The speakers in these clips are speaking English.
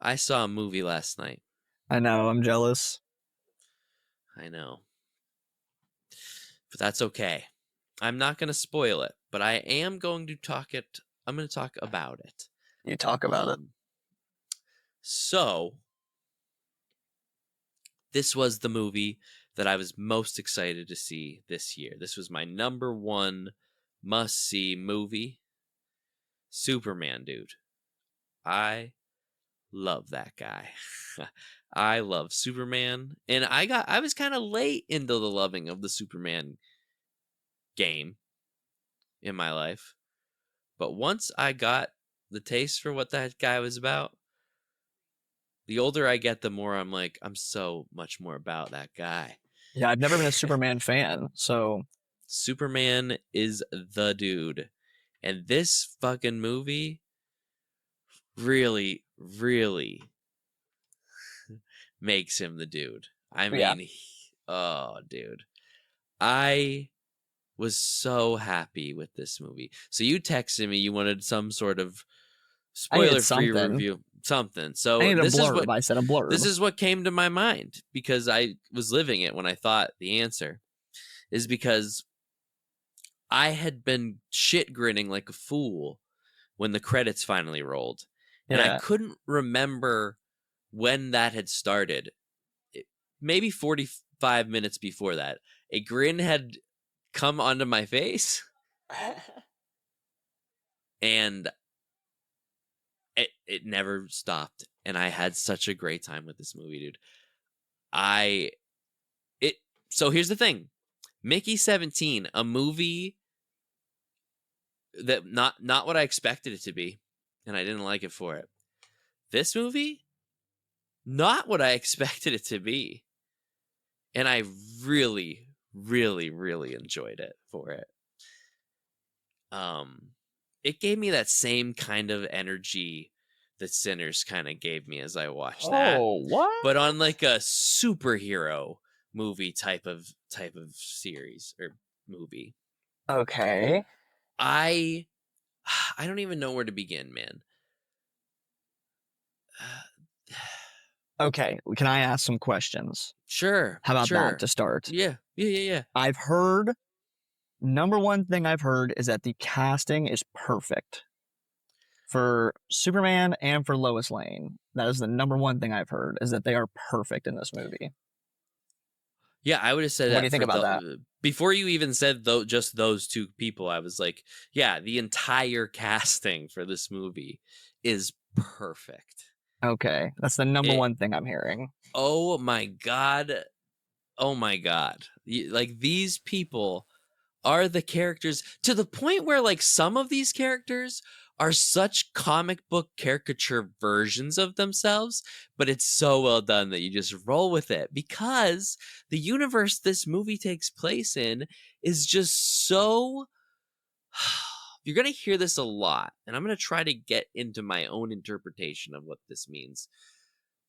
I saw a movie last night. I know, I'm jealous. I know. But that's okay. I'm not going to spoil it, but I am going to I'm going to talk about it. You talk about it. So, this was the movie that I was most excited to see this year. This was my number one must-see movie. Superman, dude. I love that guy. I love Superman, and I was kind of late into the loving of the Superman game in my life. But once I got the taste for what that guy was about, the older I get, the more I'm like, I'm so much more about that guy. Yeah, I've never been a Superman fan, so Superman is the dude. And this fucking movie really, really makes him the dude. I yeah. mean, oh, dude. I was so happy with this movie. So you texted me, you wanted some sort of spoiler-free review. Something. So I needed a blurb. I said a blurb. This is what came to my mind because I was living it when I thought the answer is because I had been shit grinning like a fool when the credits finally rolled. And I couldn't remember when that had started. Maybe 45 minutes before that. A grin had come onto my face. And it never stopped. And I had such a great time with this movie, dude. So here's the thing. Mickey 17, a movie that not what I expected it to be, and I didn't like it for it. This movie, not what I expected it to be. And I really, really, really enjoyed it for it. It gave me that same kind of energy that Sinners kind of gave me as I watched that. Oh, what? But on like a superhero movie type of series or movie. Okay. I don't even know where to begin, man. Okay, can I ask some questions? Sure. How about that to start? Yeah. I've heard, number one thing I've heard is that the casting is perfect for Superman and for Lois Lane. That is the number one thing I've heard, is that they are perfect in this movie. Yeah, I would have said that. What do you think about that? Before you even said just those two people, I was like, yeah, the entire casting for this movie is perfect. Okay, that's the number one thing I'm hearing. Oh my god. Like, these people are the characters, to the point where like some of these characters are such comic book caricature versions of themselves, but it's so well done that you just roll with it, because the universe this movie takes place in is just so you're going to hear this a lot, and I'm going to try to get into my own interpretation of what this means.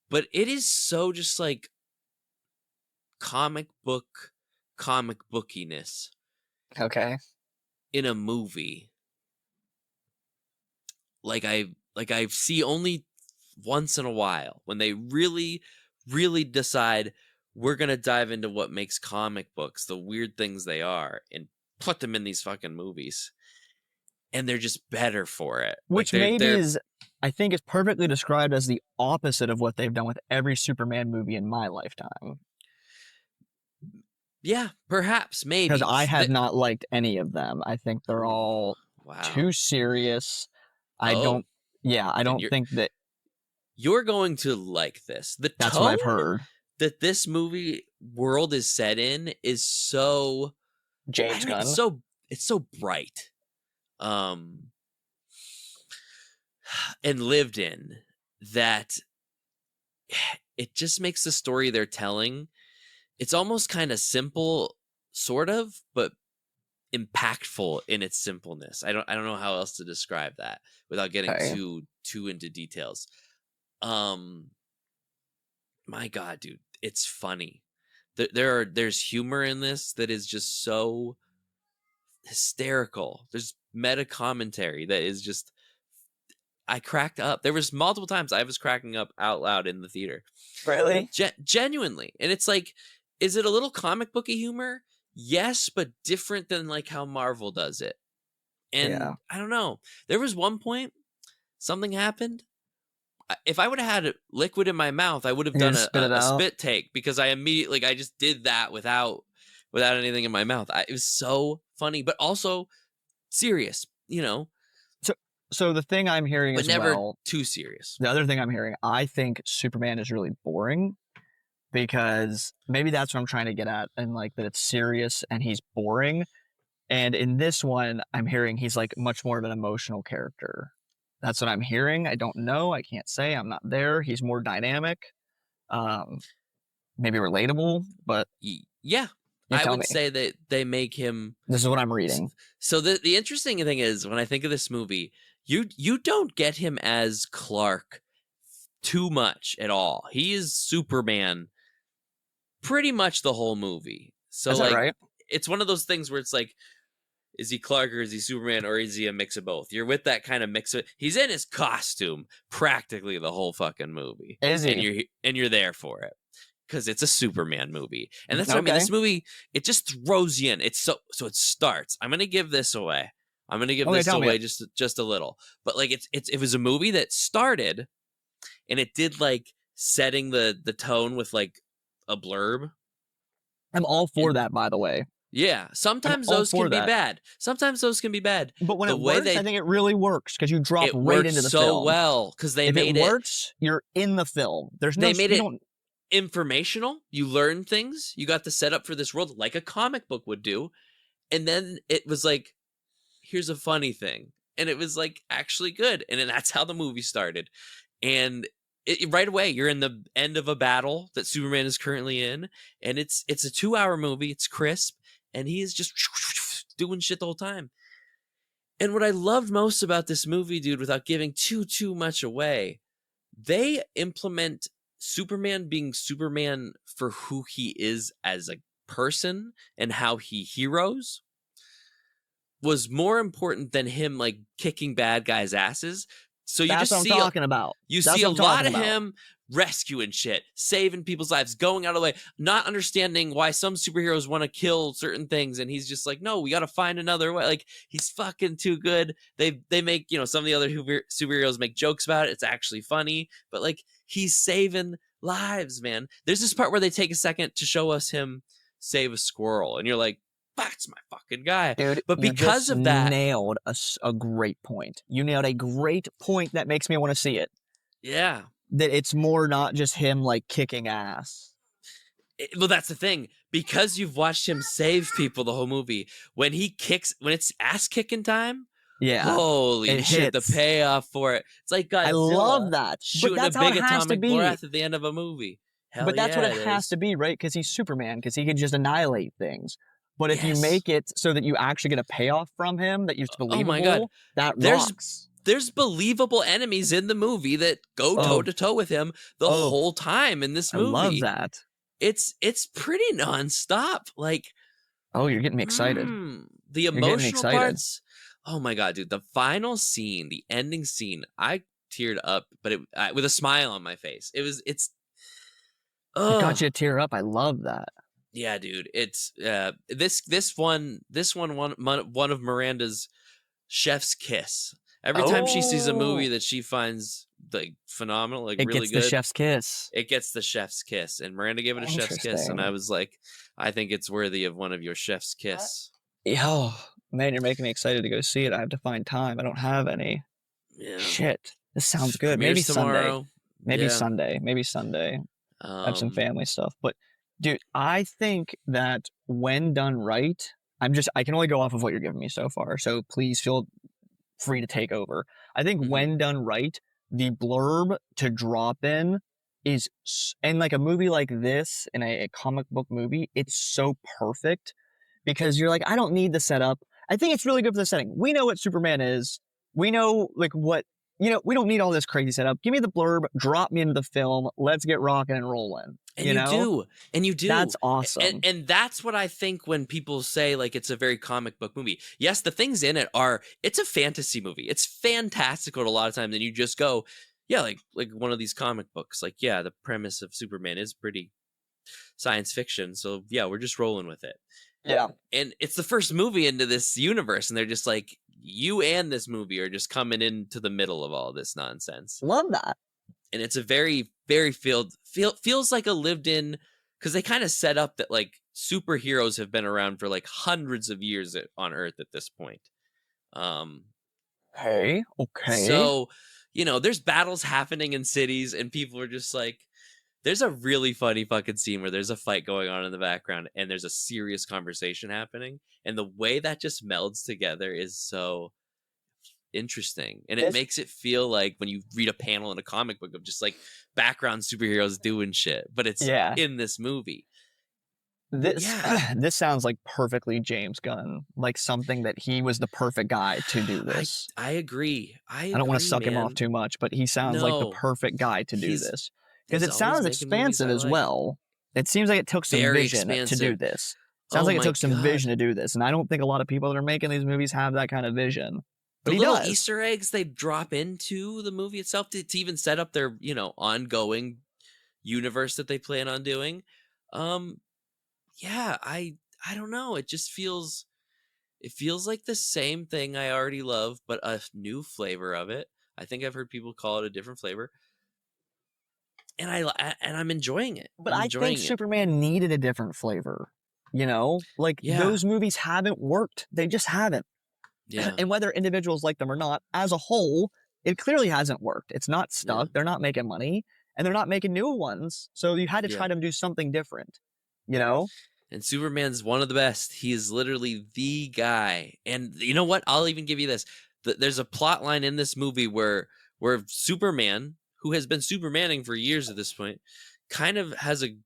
But it is so just like comic bookiness. Okay. In a movie. Like I see only once in a while, when they really, really decide we're going to dive into what makes comic books, the weird things they are, and put them in these fucking movies. And they're just better for it. Which I think is perfectly described as the opposite of what they've done with every Superman movie in my lifetime. Yeah, perhaps, maybe. Because I have not liked any of them. I think they're all too serious. I don't think that... You're going to like this. That's what I've heard. That this movie world is set in is so... James Gunn. It's so bright. And lived in, that it just makes the story they're telling, it's almost kind of simple, sort of, but impactful in its simpleness. I don't know how else to describe that without getting too into details. My God, dude, it's funny. There's humor in this that is just so hysterical. There's meta commentary that is just I cracked up. There was multiple times I was cracking up out loud in the theater. Really? Genuinely. And it's like, is it a little comic booky humor? Yes, but different than like how Marvel does it. And Yeah. I don't know. There was one point something happened. If I would have had liquid in my mouth, I would have You done just spit it a out? spit take, because I immediately, like, I just did that without anything in my mouth. It was so funny, but also serious, you know, So the thing I'm hearing but as never well, too serious. the other thing I'm hearing, I think Superman is really boring, because maybe that's what I'm trying to get at, and like that it's serious and he's boring. And in this one, I'm hearing he's like much more of an emotional character. That's what I'm hearing. I don't know. I can't say. I'm not there. He's more dynamic, um, maybe relatable, but Yeah, you I tell would me. say that they make him. This is what I'm reading. So the interesting thing is, when I think of this movie, you don't get him as Clark too much at all. He is Superman pretty much the whole movie. So Is that like, right? it's one of those things where it's like, is he Clark or is he Superman or is he a mix of both? You're with that kind of mix of. He's in his costume practically the whole fucking movie, Is and he? you're there for it because it's a Superman movie, and that's what I mean. Okay. This movie, it just throws you in. It's so it starts. I'm gonna give this away. I'm gonna give Okay, this tell me away it. just a little, but like it was a movie that started, and it did like setting the tone with like a blurb. I'm all for And that, by the way. yeah, I'm sometimes all those for can be that. bad. Sometimes those can be bad. But when The it way works, I think it really works because you drop it right worked into the so film. well because If it works, you're in the film. There's no, they made you it don't, informational. You learn things. You got the setup for this world like a comic book would do. And then it was like, here's a funny thing. And it was like actually good. And then that's how the movie started. And right away, you're in the end of a battle that Superman is currently in. And it's a 2-hour movie. It's crisp. And he is just doing shit the whole time. And what I loved most about this movie, dude, without giving too much away, they implement Superman being Superman for who he is as a person and how he heroes was more important than him like kicking bad guys' asses. So you that's just what I'm see talking about. you That's see what a I'm lot talking of about. him rescuing shit, saving people's lives, going out of the way, not understanding why some superheroes want to kill certain things, and he's just like, no, we got to find another way. Like, he's fucking too good. They make, you know, some of the other superheroes make jokes about it. It's actually funny, but like, he's saving lives, man. There's this part where they take a second to show us him save a squirrel, and you're like, that's my fucking guy. Dude, But you because just of that, nailed a great point. You nailed a great point that makes me want to see it. yeah. That it's more not just him like kicking ass. Well, that's the thing. Because you've watched him save people the whole movie, when it's ass kicking time, Yeah. holy It shit, hits. the payoff for it. It's like Godzilla I love that. But shooting a that's how big it has to atomic be. breath at the end of a movie. Hell But that's yeah, what it has is. to be, right? Because he's Superman, because he can just annihilate things. But if you Yes. make it so that you actually get a payoff from him, that you're Oh my God. believable, that There's- rocks. There's believable enemies in the movie that go toe to toe with him the whole time in this I movie. love that. It's pretty nonstop. Like, Oh, you're getting me excited. The You're getting me emotional excited. parts. Oh my God, dude. The final scene, the ending scene, I teared up, but with a smile on my face. It's It oh got you to tear up. I love that. yeah, dude. It's this one one of Miranda's chef's kiss. Every time she sees a movie that she finds like phenomenal, like It really gets good, the chef's kiss. it gets the chef's kiss. And Miranda gave it a chef's kiss, and I was like, I think it's worthy of one of your chef's kiss. Oh, man, you're making me excited to go see it. I have to find time. I don't have any. Yeah. Shit. This sounds good. Maybe Premieres tomorrow. Maybe Yeah. Sunday. Maybe Sunday. I have some family stuff. But dude, I think that when done right, I can only go off of what you're giving me so far. So please feel free to take over. I think when done right, the blurb to drop in is, and like a movie like this, in a comic book movie, it's so perfect because you're like, I don't need the setup. I think it's really good for the setting. We know what Superman is. We know like what we don't need all this crazy setup. Give me the blurb, drop me into the film, let's get rocking and rolling. And you do. And you do. That's awesome. And that's what I think when people say like it's a very comic book movie. Yes, the things in it it's a fantasy movie. It's fantastical a lot of times. And you just go, yeah, like one of these comic books. Like, yeah, the premise of Superman is pretty science fiction. So yeah, we're just rolling with it. Yeah. And it's the first movie into this universe. And they're just like, you and this movie are just coming into the middle of all this nonsense. Love that. And it's a very, very feels like a lived in, because they kind of set up that like superheroes have been around for like hundreds of years on Earth at this point. Okay. So, there's battles happening in cities and people are just like, there's a really funny fucking scene where there's a fight going on in the background and there's a serious conversation happening. And the way that just melds together is so interesting. And it makes it feel like when you read a panel in a comic book of just like background superheroes doing shit, but it's in this movie. This sounds like perfectly James Gunn, like something that he was the perfect guy to do this. I agree. I don't want to suck him off too much, but he sounds like the perfect guy to do this. Because it sounds expansive as well. It seems like it took some vision to do this. Sounds like it took some vision to do this. And I don't think a lot of people that are making these movies have that kind of vision. But the little Easter eggs they drop into the movie itself to even set up their, ongoing universe that they plan on doing. Yeah, I don't know. It just feels like the same thing I already love, but a new flavor of it. I think I've heard people call it a different flavor. And I'm enjoying it. But I think Superman needed a different flavor. Those movies haven't worked. They just haven't. Yeah. And whether individuals like them or not, as a whole, it clearly hasn't worked. It's not stuck. Yeah. They're not making money and they're not making new ones. So you had to try to do something different, And Superman's one of the best. He is literally the guy. And you know what? I'll even give you this. There's a plot line in this movie where Superman, who has been Supermaning for years at this point, kind of has a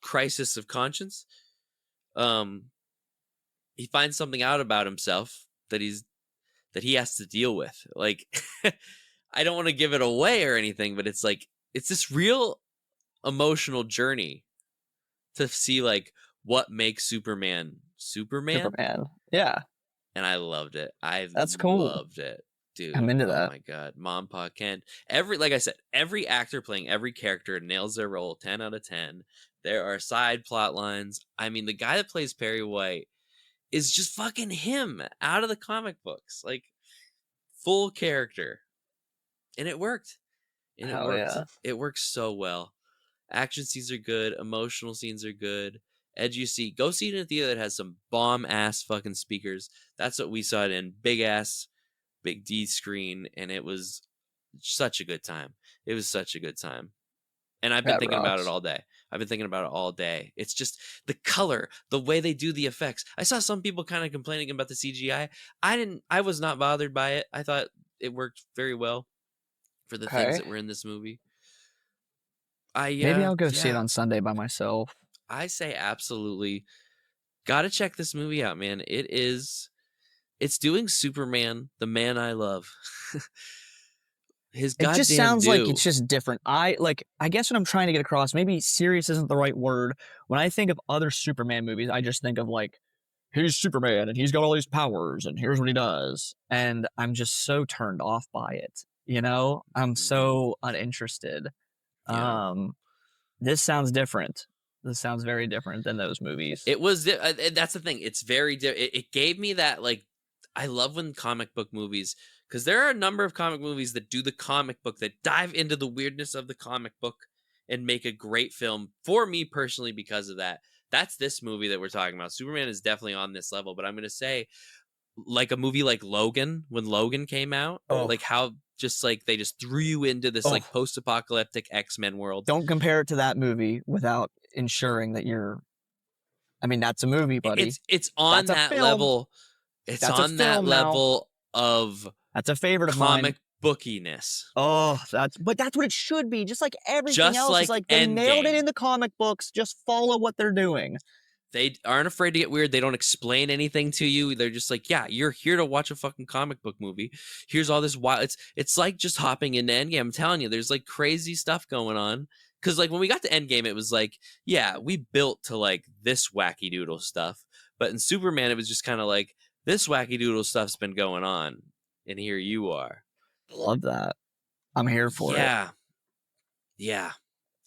crisis of conscience. He finds something out about himself that he has to deal with. Like, I don't want to give it away or anything, but it's like, it's this real emotional journey to see like what makes Superman. Yeah. And I loved it. That's cool. Loved it. Dude, I'm into that. Oh my god, Mom, Pa, Ken. Like I said, every actor playing every character nails their role 10 out of 10. There are side plot lines. I mean, the guy that plays Perry White is just fucking him out of the comic books, like full character, and it worked. And it worked. Yeah. It works so well. Action scenes are good. Emotional scenes are good. Edgy see. Go see it in a theater that has some bomb ass fucking speakers. That's what we saw it in. Big ass, big D screen, and it was such a good time. It was such a good time. And I've been thinking about it all day. It's just the color, the way they do the effects. I saw some people kind of complaining about the CGI. I was not bothered by it. I thought it worked very well for the things that were in this movie. Maybe I'll go see it on Sunday by myself. I say absolutely. Gotta check this movie out, man. It's doing Superman, the man I love. It just sounds like it's just different. I guess what I'm trying to get across, maybe serious isn't the right word. When I think of other Superman movies, I just think of like, he's Superman and he's got all these powers and here's what he does. And I'm just so turned off by it. I'm so uninterested. Yeah. This sounds different. This sounds very different than those movies. It was, that's the thing. It's very different. It gave me that, like, I love when comic book movies, because there are a number of comic movies that do the comic book, that dive into the weirdness of the comic book and make a great film. For me personally, because of that, that's this movie that we're talking about. Superman is definitely on this level, but I'm going to say, like a movie like Logan, when Logan came out, like how just like they just threw you into this like post-apocalyptic X-Men world. Don't compare it to that movie without ensuring that that's a movie, buddy. It's on that level. It's on that level of that's a favorite of mine. Comic bookiness. That's what it should be. Just like everything else is like they nailed it in the comic books. Just follow what they're doing. They aren't afraid to get weird. They don't explain anything to you. They're just like, yeah, you're here to watch a fucking comic book movie. Here's all this wild. It's like just hopping into Endgame. I'm telling you, there's like crazy stuff going on. Because like when we got to Endgame, it was like, yeah, we built to like this wacky doodle stuff. But in Superman, it was just kind of like, this wacky doodle stuff's been going on, and here you are. Love that. I'm here for it. Yeah.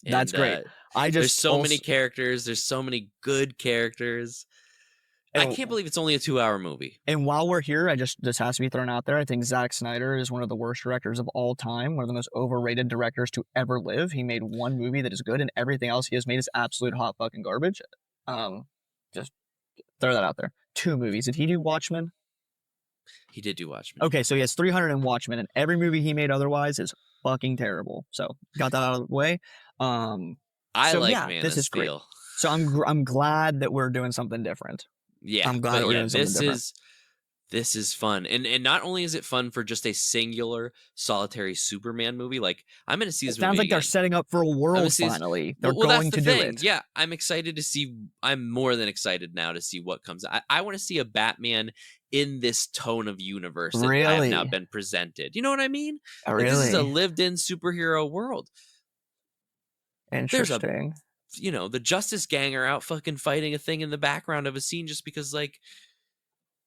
That's great. There's so many characters. There's so many good characters. I can't believe it's only a 2-hour movie. And while we're here, this has to be thrown out there. I think Zack Snyder is one of the worst directors of all time, one of the most overrated directors to ever live. He made one movie that is good, and everything else he has made is absolute hot fucking garbage. Just throw that out there. 2 movies. Did he do Watchmen? He did do Watchmen. Okay, so he has 300 in Watchmen, and every movie he made otherwise is fucking terrible. So got that out of the way. Man this of Steel. Great. So I'm glad that we're doing something different. Yeah, I'm glad we're doing something different. This is fun, and not only is it fun for just a singular solitary Superman movie. Like I'm going to see this. It sounds like they're setting up for a world finally. They're going to do it. Yeah, I'm excited to see. I'm more than excited now to see what comes. I want to see a Batman in this tone of universe that I've now been presented. You know what I mean? Really? Like, this is a lived-in superhero world. Interesting. The Justice Gang are out fucking fighting a thing in the background of a scene just because, like,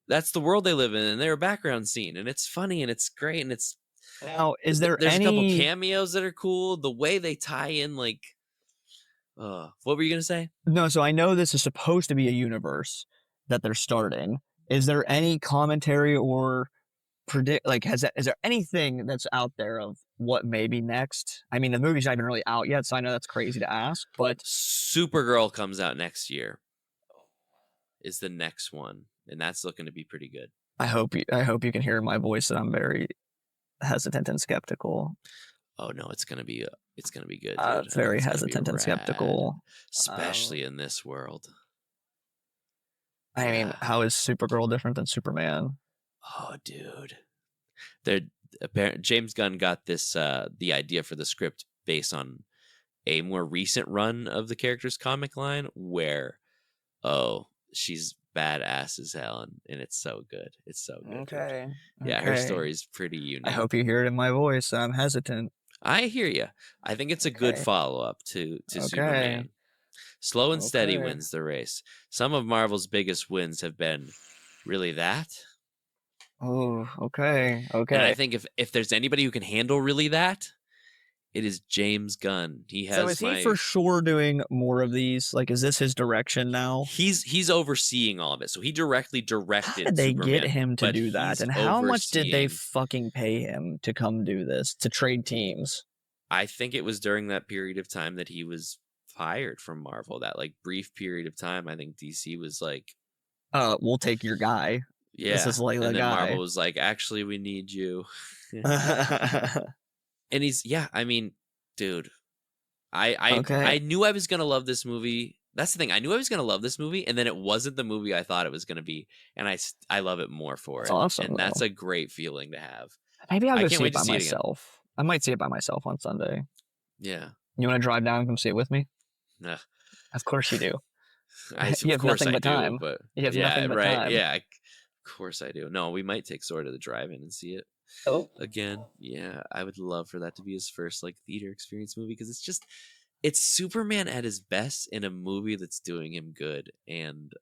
that's the world they live in, and they're a background scene, and it's funny, and it's great, and it's... Now, there's a couple cameos that are cool. The way they tie in, like... what were you going to say? No, so I know this is supposed to be a universe that they're starting. Is there any commentary or predict, like, is there anything that's out there of what may be next? I mean, the movie's not even really out yet, so I know that's crazy to ask, but... Supergirl comes out next year. Is the next one, and that's looking to be pretty good. I hope you can hear in my voice that I'm very hesitant and skeptical. Oh no, it's gonna be good. Dude. Very hesitant and skeptical, especially in this world. I mean, how is Supergirl different than Superman? Oh, dude, James Gunn got this the idea for the script based on a more recent run of the character's comic line where, she's badass as hell, and it's so good. It's so good. Okay. Yeah, her story's pretty unique. I hope you hear it in my voice. I'm hesitant. I hear you. I think it's a good follow-up to Superman. Slow and steady wins the race. Some of Marvel's biggest wins have been really that. Oh, okay. Okay. And I think if there's anybody who can handle really that, it is James Gunn. He has. So is he for sure doing more of these? Like, is this his direction now? He's overseeing all of it. So he directly directed. How did they Superman, get him to do that? And how much did they fucking pay him to come do this, to trade teams? I think it was during that period of time that he was fired from Marvel. That like brief period of time, I think DC was like, we'll take your guy. Yeah, this is like and the then guy. Marvel was like, actually, we need you. And I mean, dude, I knew I was gonna love this movie. That's the thing. I knew I was gonna love this movie, and then it wasn't the movie I thought it was gonna be, and I love it more for it. Awesome, and that's a great feeling to have. Maybe I'll go see it by myself. I might see it by myself on Sunday. Yeah. You want to drive down and come see it with me? No. Of course you do. You have nothing but time. But you have nothing but time. Yeah, of course I do. No, we might take Sword to the drive-in and see it. Again. Yeah, I would love for that to be his first like theater experience movie, because it's Superman at his best in a movie that's doing him good, and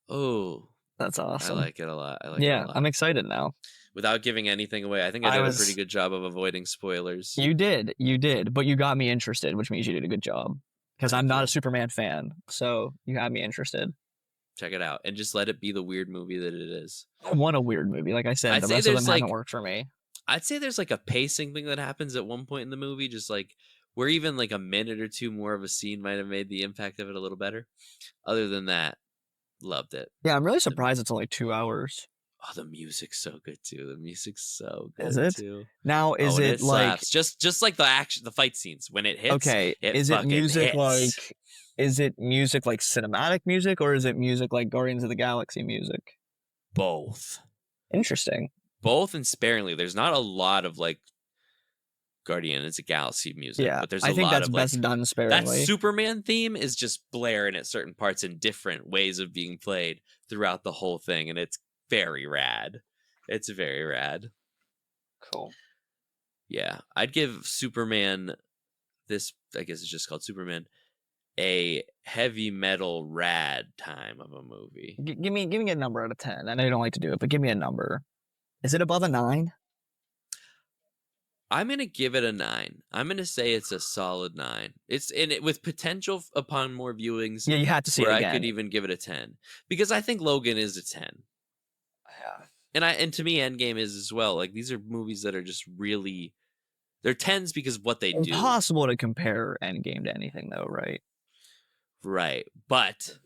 that's awesome. I like it a lot. It a lot. I'm excited now. Without giving anything away, I think I did a pretty good job of avoiding spoilers. You did, but you got me interested, which means you did a good job. Because I'm not a Superman fan, so you got me interested. Check it out, and just let it be the weird movie that it is. I want a weird movie, like I said. The rest of them haven't worked for me. I'd say there's like a pacing thing that happens at one point in the movie, just like where even like a minute or two more of a scene might have made the impact of it a little better. Other than that, loved it. Yeah, I'm really surprised it's only 2 hours. Oh, the music's so good too. The music's so good. Is it? Too. Now, is it like just like the action, the fight scenes when it hits? Okay, is it music like? Is it music like cinematic music, or is it music like Guardians of the Galaxy music? Both. Interesting. Both, and sparingly. There's not a lot of like Guardians of the Galaxy music, Yeah, but there's I a think lot that's of best done that sparingly. Superman theme is just blaring at certain parts in different ways of being played throughout the whole thing, and it's very rad. It's very rad. Cool. Yeah, I'd give Superman this. I guess it's just called Superman. A heavy metal rad time of a movie. Give me a number out of 10. I know you don't like to do it, but give me a number. Is it above a 9? I'm gonna give it a 9. I'm gonna say it's a solid 9. It's in it with potential upon more viewings Yeah, you had to see where it I again. could even give it a 10 because I think Logan is a 10. Yeah. And to me Endgame is as well. Like these are movies that are just really they're 10s because of what they do. Impossible to compare Endgame to anything though, right? Right. But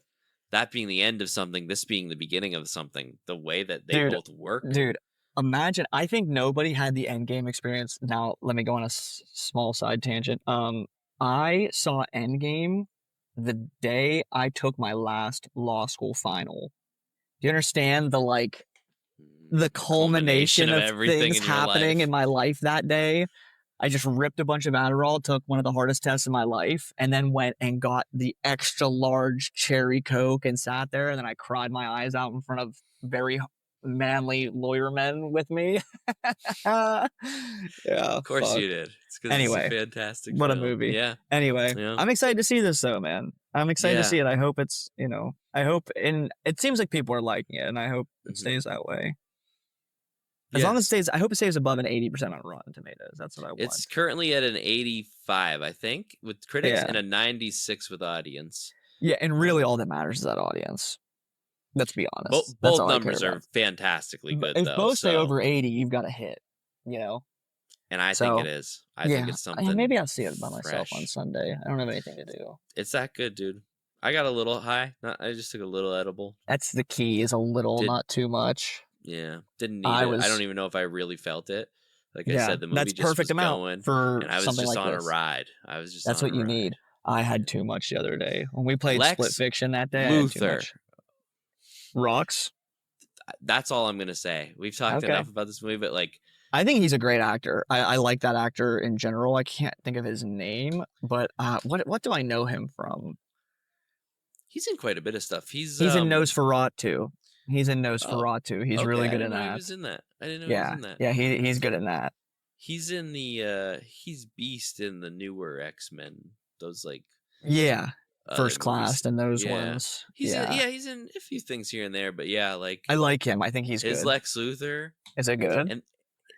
that being the end of something, this being the beginning of something, the way that they both work. Dude, imagine, I think nobody had the Endgame experience. Now, let me go on a small side tangent. I saw Endgame the day I took my last law school final. Do you understand the culmination of everything things in your happening life. in my life that day? I just ripped a bunch of Adderall, took one of the hardest tests of my life, and then went and got the extra large cherry Coke and sat there, and then I cried my eyes out in front of very manly lawyer men with me. Yeah, Of course fuck. you did. It's because Anyway, it's a fantastic what a film. movie. Yeah. Anyway, Yeah. I'm excited to see this though, man. I'm excited to Yeah. see it. I hope it's, I hope, and it seems like people are liking it, and I hope it Mhm. stays that way. As long as it stays, I hope it stays above an 80% on Rotten Tomatoes. That's what I want. It's currently at an 85, I think, with critics, Yeah. and a 96 with audience. Yeah, and really all that matters is that audience. Let's be honest. That's Both all I care numbers are about. fantastically good, If though. both stay over 80, you've got a hit, And I think it is. I think it's something maybe I'll see it by myself fresh. on Sunday. I don't have anything to do. It's that good, dude. I got a little high. I just took a little edible. That's the key, is a little, not too much. Yeah, didn't need it. I don't even know if I really felt it. Like I said, the movie that's just perfect was amount going, for and I was something just like on this. a ride. I was just That's on what a you ride. need. I had too much the other day. When we played Lex Split Fiction that day, I had too Luthor. much. Rocks. That's all I'm gonna say. We've talked enough about this movie, but I think he's a great actor. I like that actor in general. I can't think of his name, but what do I know him from? he's in quite a bit of stuff. He's in Nosferatu. He's in Nosferatu. He's really good in that. He was in that. I didn't know Yeah, he was in that. yeah, he's good in that. He's in the he's Beast in the newer X-Men. Those First Class and those Yeah. ones. He's in a few things here and there, but yeah, I like him. I think he's his good. Lex Luthor. Is it good? And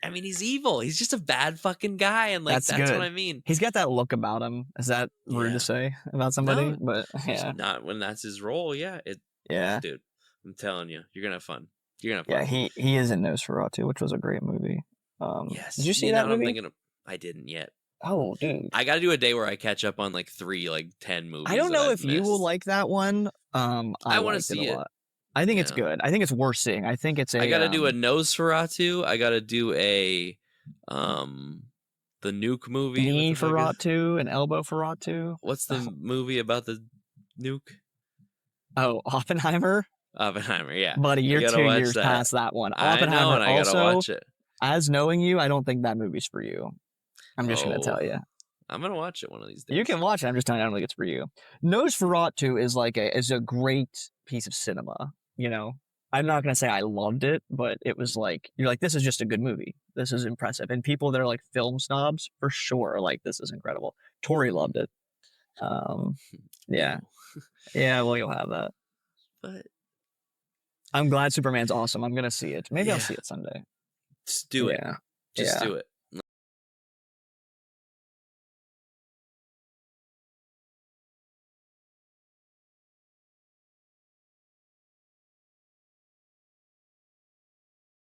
I mean, he's evil. He's just a bad fucking guy, and that's good. what I mean. He's got that look about him. Is that rude to say about somebody? No, but yeah, not when that's his role. Yeah, dude. I'm telling you, you're gonna have fun. You're gonna have fun. Yeah, he is in Nosferatu, which was a great movie. Yes. Did you see that movie? I didn't yet. Oh, dude. I got to do a day where I catch up on 10 movies. I don't know if you will like that one. I want to see it. I think it's good. I think it's worth seeing. I think it's I got to do a Nosferatu. I got to do a the Nuke movie. Knee Ferratu and Elbow Ferratu. What's the movie about the nuke? Oh, Oppenheimer. Oppenheimer, yeah. Buddy, you're 2 years past that one. Oppenheimer. I know, and I gotta watch it. As knowing you, I don't think that movie's for you. I'm just gonna tell you. I'm gonna watch it one of these days. You can watch it. I'm just telling you, I don't think it's for you. Nosferatu is a great piece of cinema. I'm not gonna say I loved it, but it was you're like, this is just a good movie. This is impressive. And people that are film snobs for sure are like, this is incredible. Tori loved it. Yeah. Yeah, well, you'll have that. But I'm glad Superman's awesome. I'm gonna see it. Maybe I'll see it Sunday. Just do it. Just do it.